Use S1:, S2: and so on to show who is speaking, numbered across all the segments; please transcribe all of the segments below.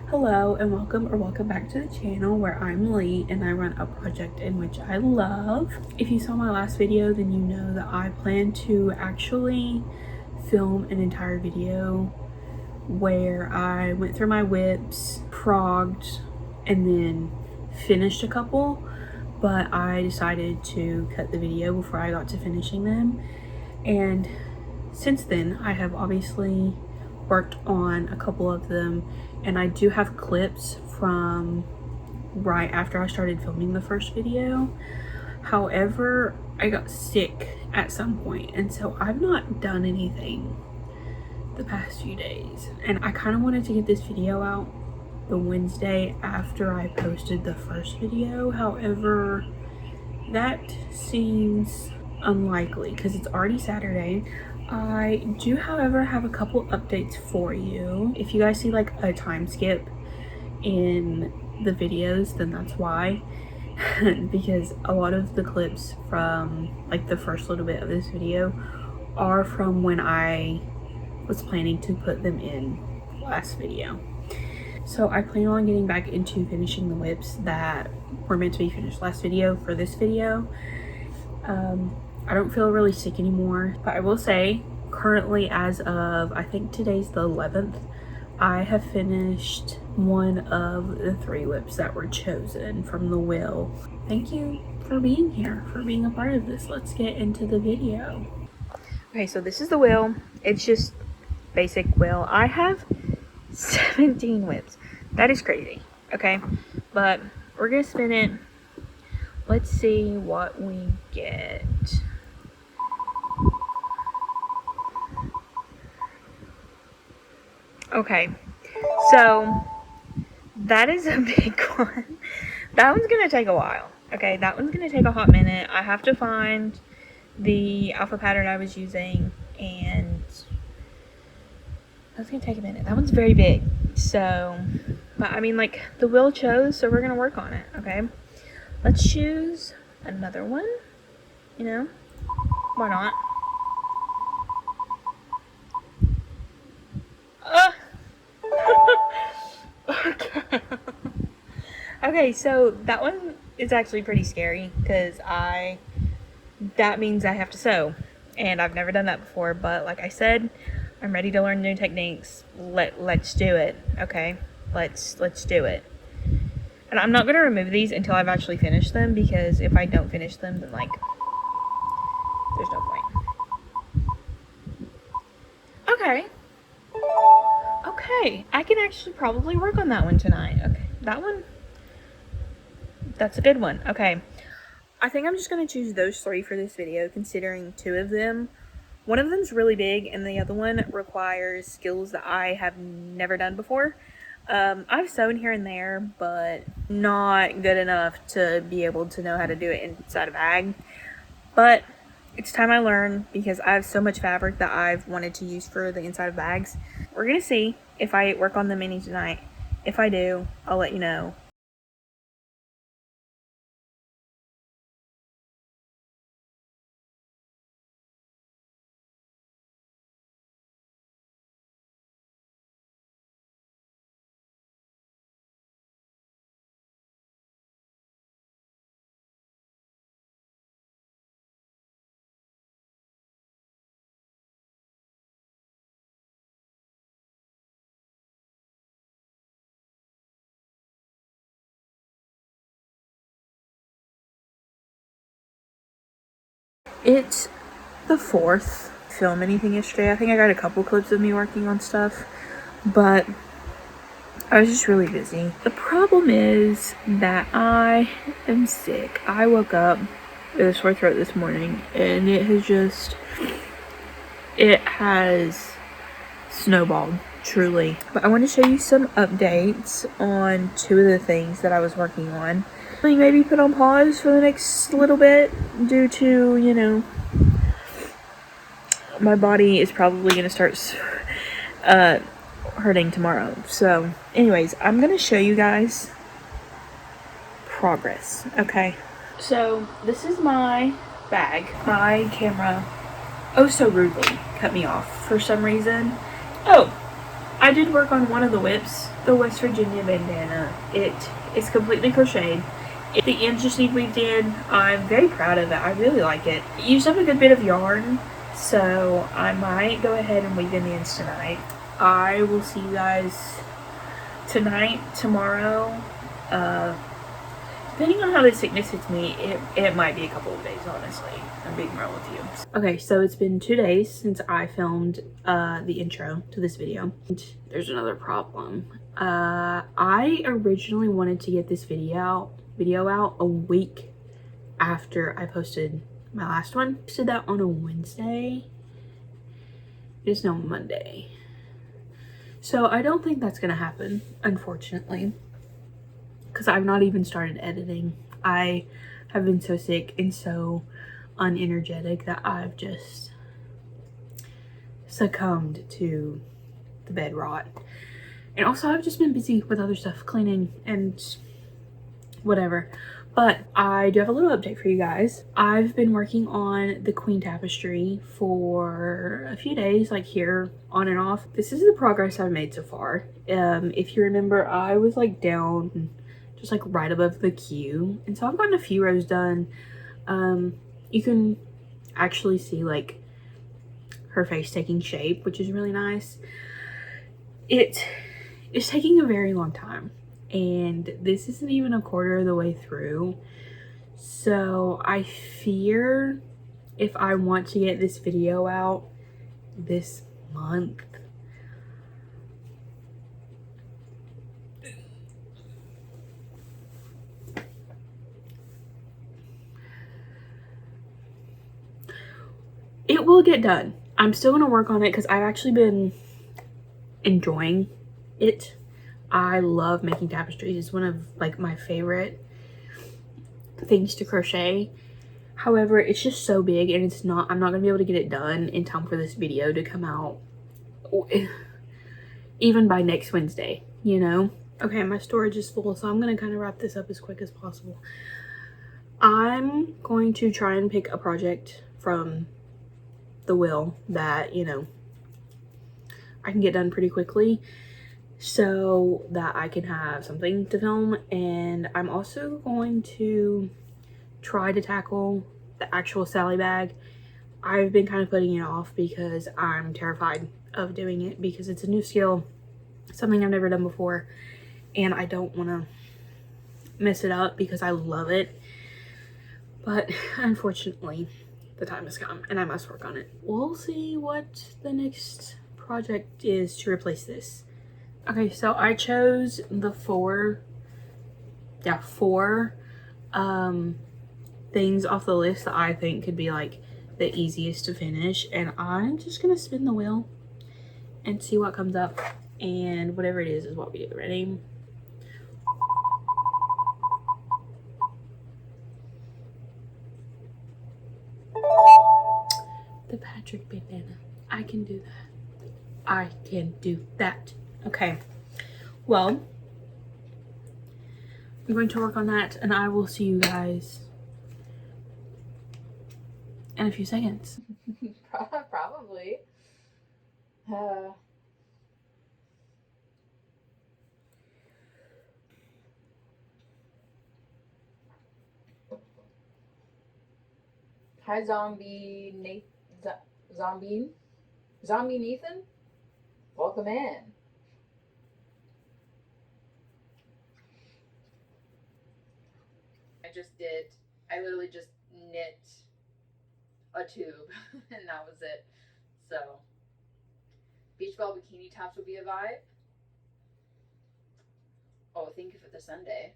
S1: Hello and welcome back to the channel where I'm Lee and I run a project in which I love. If you saw my last video, then you know that I plan to actually film an entire video where I went through my WIPs, progged, and then finished a couple, but I decided to cut the video before I got to finishing them. And since then, I have obviously worked on a couple of them, and I do have clips from right after I started filming the first video. However, I got sick at some point, and so I've not done anything the past few days. And I kind of wanted to get this video out the Wednesday after I posted the first video. However, that seems unlikely because it's already Saturday. I do, however, have a couple updates for you. If you guys see like a time skip in the videos, then that's why. Because a lot of the clips from like the first little bit of this video are from when I was planning to put them in last video. So I plan on getting back into finishing the WIPs that were meant to be finished last video for this video. I don't feel really sick anymore, but I will say currently, as of I think today's the 11th, I have finished one of the 3 WIPs that were chosen from the wheel. Thank you for being here, for being a part of this. Let's get into the video. Okay, so this is the wheel. It's just basic wheel. I have 17 WIPs. That is crazy. Okay, but we're gonna spin it. Let's see what we get. Okay, so that is a big one. That one's gonna take a while. Okay, that one's gonna take a hot minute. I have to find the alpha pattern I was using, and that's gonna take a minute. That one's very big. So, but I mean, like, the wheel chose, so we're gonna work on it. Okay, let's choose another one. You know, why not? Okay. Okay, so that one is actually pretty scary because that means I have to sew, and I've never done that before. But like I said, I'm ready to learn new techniques. Let's do it. Okay, let's do it. And I'm not gonna remove these until I've actually finished them, because if I don't finish them, then like there's no point. Okay. Okay, I can actually probably work on that one tonight. Okay, that one, that's a good one. Okay, I think I'm just going to choose those 3 for this video, considering 2 of them. One of them's really big, and the other one requires skills that I have never done before. I've sewn here and there, but not good enough to be able to know how to do it inside a bag. But it's time I learn, because I have so much fabric that I've wanted to use for the inside of bags. We're going to see if I work on the mini tonight. If I do, I'll let you know. It's the 4th. Film anything yesterday. I think I got a couple clips of me working on stuff, but I was just really busy. The problem is that I am sick. I woke up with a sore throat this morning, and it has snowballed, truly. But I want to show you some updates on 2 of the things that I was working on. Maybe put on pause for the next little bit due to, you know, my body is probably going to start hurting tomorrow. So anyways, I'm going to show you guys progress. Okay, so this is my bag. My camera, oh so rudely, cut me off for some reason. Oh, I did work on one of the WIPs, the West Virginia bandana. It is completely crocheted. The ends just need weaved in. I'm very proud of it. I really like it. It used up a good bit of yarn, so I might go ahead and weave in the ends tonight. I will see you guys tonight, tomorrow. Depending on how this sickness hits me, it might be a couple of days, honestly. I'm being real with you. Okay, so it's been 2 days since I filmed the intro to this video. And there's another problem. I originally wanted to get this video out a week after I posted my last one. I posted that on a Wednesday. It's now Monday. So I don't think that's gonna happen, unfortunately, because I've not even started editing. I have been so sick and so unenergetic that I've just succumbed to the bed rot. And also I've just been busy with other stuff, cleaning and whatever. But I do have a little update for you guys. I've been working on the queen tapestry for a few days, like here on and off. This is the progress I've made so far. If you remember, I was like down just like right above the queue, and so I've gotten a few rows done. You can actually see like her face taking shape, which is really nice. It is taking a very long time, and this isn't even a quarter of the way through. So I fear if I want to get this video out this month, it will get done. I'm still gonna work on it because I've actually been enjoying it. I love making tapestries. It's one of like my favorite things to crochet. However, it's just so big, and I'm not gonna be able to get it done in time for this video to come out even by next Wednesday, you know? Okay, my storage is full, so I'm gonna kind of wrap this up as quick as possible. I'm going to try and pick a project from the wheel that, you know, I can get done pretty quickly so that I can have something to film. And I'm also going to try to tackle the actual Sally bag. I've been kind of putting it off because I'm terrified of doing it because it's a new skill, something I've never done before, and I don't want to mess it up because I love it. But unfortunately, the time has come and I must work on it. We'll see what the next project is to replace this. Okay, so I chose the four things off the list that I think could be like the easiest to finish, and I'm just gonna spin the wheel and see what comes up, and whatever it is what we do. Ready? The Patrick bandana. I can do that. I can do that. Okay, well, I'm going to work on that, and I will see you guys in a few seconds.
S2: Probably. Hi, Zombie Nathan. Welcome in. I literally just knit a tube and that was it. So, beach ball bikini tops would be a vibe. Oh, thank you for the Sunday.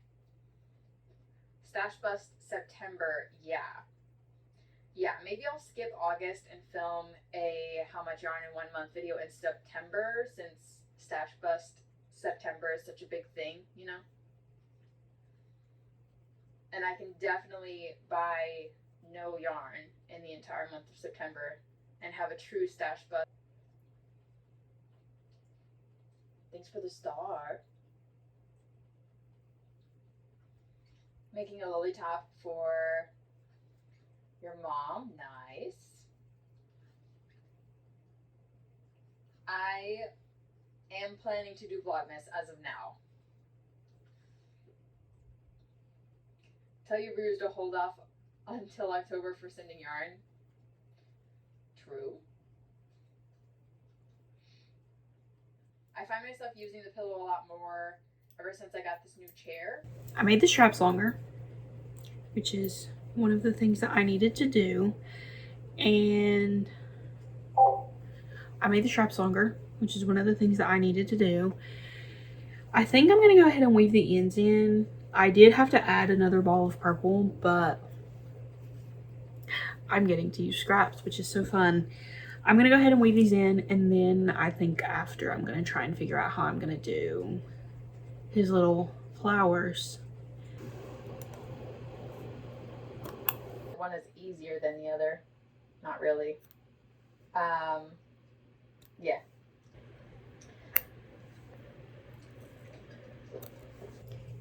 S2: Stash bust September, yeah. Yeah, maybe I'll skip August and film a how much yarn in 1 month video in September, since Stash bust September is such a big thing, you know? And I can definitely buy no yarn in the entire month of September and have a true stash bust. Thanks for the star. Making a lily top for your mom. Nice. I am planning to do Vlogmas as of now. Tell your viewers to hold off until October for sending yarn. True. I find myself using the pillow a lot more ever since I got this new chair.
S1: I made the straps longer, which is one of the things that I needed to do. And I made the straps longer, which is one of the things that I needed to do. I think I'm going to go ahead and weave the ends in. I did have to add another ball of purple, but I'm getting to use scraps, which is so fun. I'm going to go ahead and weave these in, and then I think after I'm going to try and figure out how I'm going to do his little flowers.
S2: One is easier than the other. Not really. Yeah.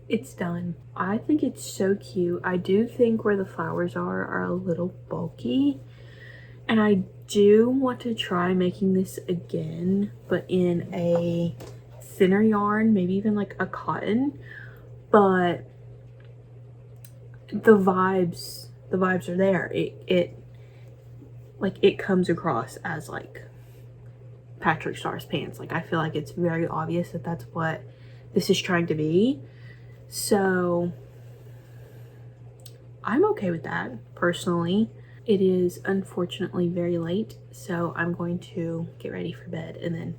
S1: It's done. I think it's so cute. I do think where the flowers are a little bulky, and I do want to try making this again, but in a thinner yarn, maybe even like a cotton. But the vibes are there. It comes across as like Patrick Starr's pants. Like, I feel like it's very obvious that that's what this is trying to be. So I'm okay with that personally. It is unfortunately very late, so I'm going to get ready for bed and then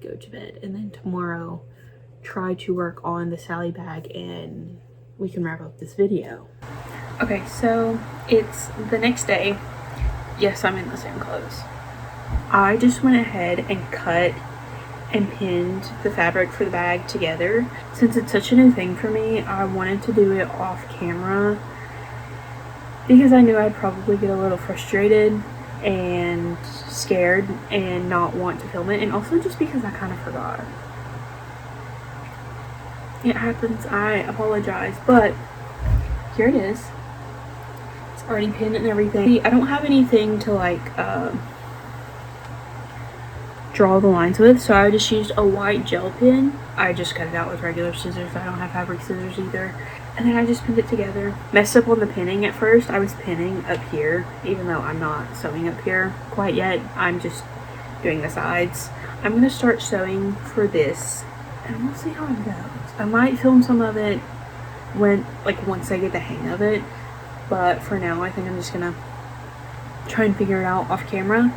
S1: go to bed, and then tomorrow try to work on the Sally bag and we can wrap up this video. Okay, so it's the next day. Yes, I'm in the same clothes. I just went ahead and cut and pinned the fabric for the bag together. Since it's such a new thing for me, I wanted to do it off camera because I knew I'd probably get a little frustrated and scared and not want to film it, and also just because I kind of forgot. It happens, I apologize, but here it is. It's already pinned and everything. I don't have anything to like draw the lines with, so I just used a white gel pin. I just cut it out with regular scissors. I don't have fabric scissors either. And then I just pinned it together. Messed up on the pinning at first. I was pinning up here, even though I'm not sewing up here quite yet. I'm just doing the sides. I'm gonna start sewing for this, and we'll see how it goes. I might film some of it once I get the hang of it, but for now I think I'm just gonna try and figure it out off camera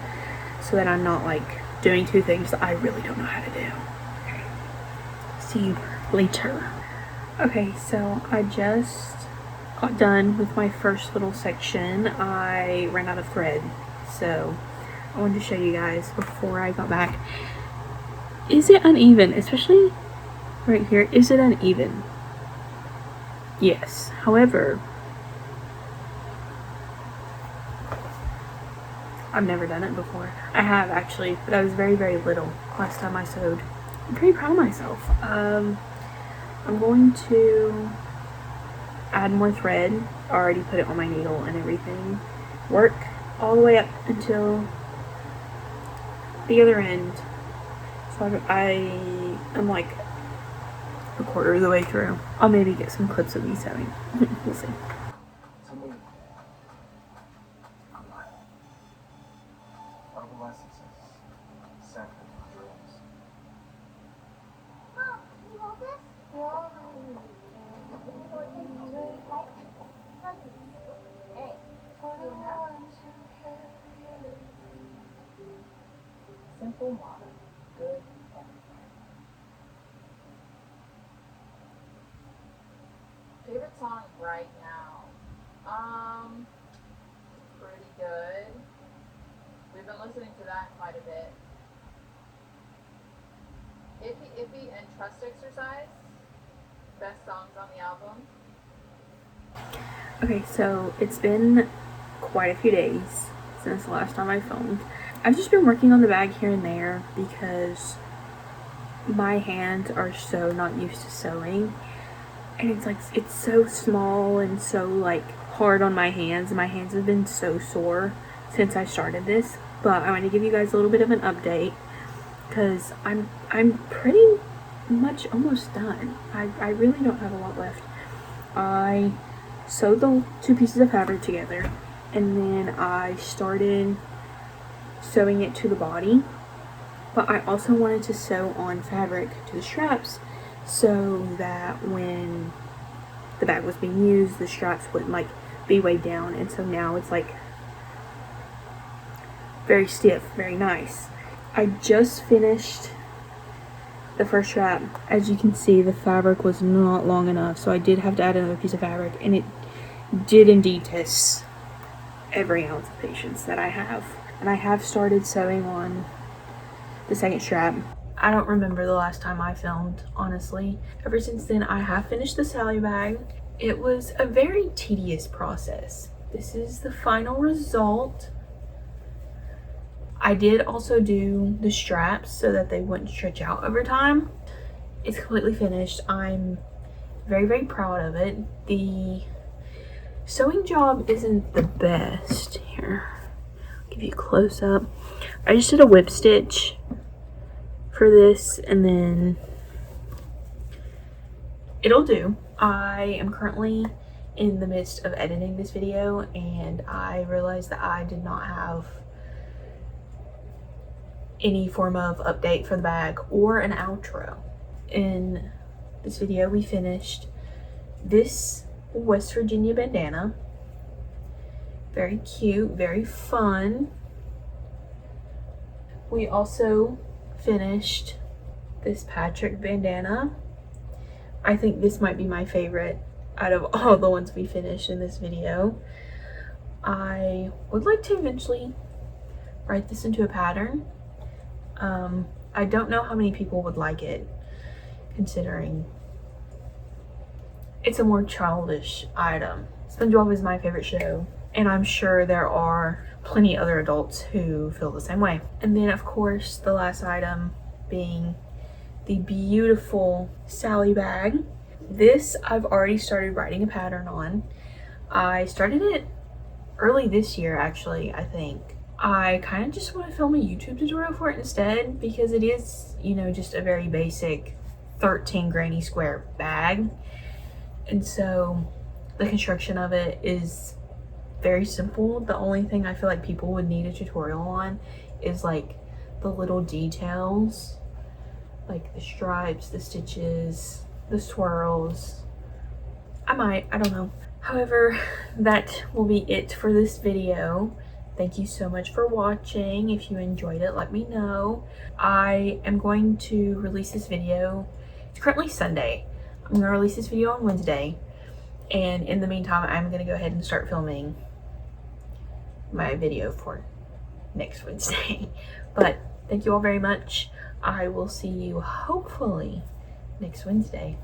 S1: so that I'm not like doing two things that I really don't know how to do. Okay. See you later. Okay, so I just got done with my first little section. I ran out of thread, so I wanted to show you guys before I got back. Is it uneven? Especially right here. Is it uneven? Yes. However, I've never done it before. I have actually, but I was very, very little last time I sewed. I'm pretty proud of myself. I'm going to add more thread. I already put it on my needle and everything. Work all the way up until the other end. So I'm like a quarter of the way through. I'll maybe get some clips of me sewing. We'll see.
S2: Simple modern, good. Favorite song right now? Pretty good. We've been listening to that quite a bit. Iffy and Trust Exercise. Best songs on the album.
S1: Okay, so it's been quite a few days since the last time I filmed. I've just been working on the bag here and there because my hands are so not used to sewing, and it's so small and so like hard on my hands. My hands have been so sore since I started this, but I want to give you guys a little bit of an update. because I'm pretty much almost done. I really don't have a lot left. I sewed the 2 pieces of fabric together, and then I started sewing it to the body, but I also wanted to sew on fabric to the straps so that when the bag was being used, the straps wouldn't like be weighed down. And so now it's like very stiff, very nice. I just finished the first strap. As you can see, the fabric was not long enough, so I did have to add another piece of fabric, and it did indeed test every ounce of patience that I have. And I have started sewing on the second strap. I don't remember the last time I filmed, honestly. Ever since then, I have finished the Sally bag. It was a very tedious process. This is the final result. I did also do the straps so that they wouldn't stretch out over time. It's completely finished. I'm very, very proud of it. The sewing job isn't the best. Here, I'll give you a close up. I just did a whip stitch for this, and then it'll do. I am currently in the midst of editing this video, and I realized that I did not have any form of update for the bag or an outro. In this video, we finished this West Virginia bandana. Very cute, very fun. We also finished this Patrick bandana. I think this might be my favorite out of all the ones we finished in this video. I would like to eventually write this into a pattern. I don't know how many people would like it, considering it's a more childish item. SpongeBob is my favorite show, and I'm sure there are plenty other adults who feel the same way. And then, of course, the last item being the beautiful Sally bag. This I've already started writing a pattern on. I started it early this year, actually, I think. I kind of just want to film a YouTube tutorial for it instead, because it is, you know, just a very basic 13 granny square bag. And so the construction of it is very simple. The only thing I feel like people would need a tutorial on is like the little details, like the stripes, the stitches, the swirls. I don't know. However, that will be it for this video. Thank you so much for watching. If you enjoyed it, let me know. I am going to release this video. It's currently Sunday. I'm going to release this video on Wednesday. And in the meantime, I'm going to go ahead and start filming my video for next Wednesday. But thank you all very much. I will see you hopefully next Wednesday.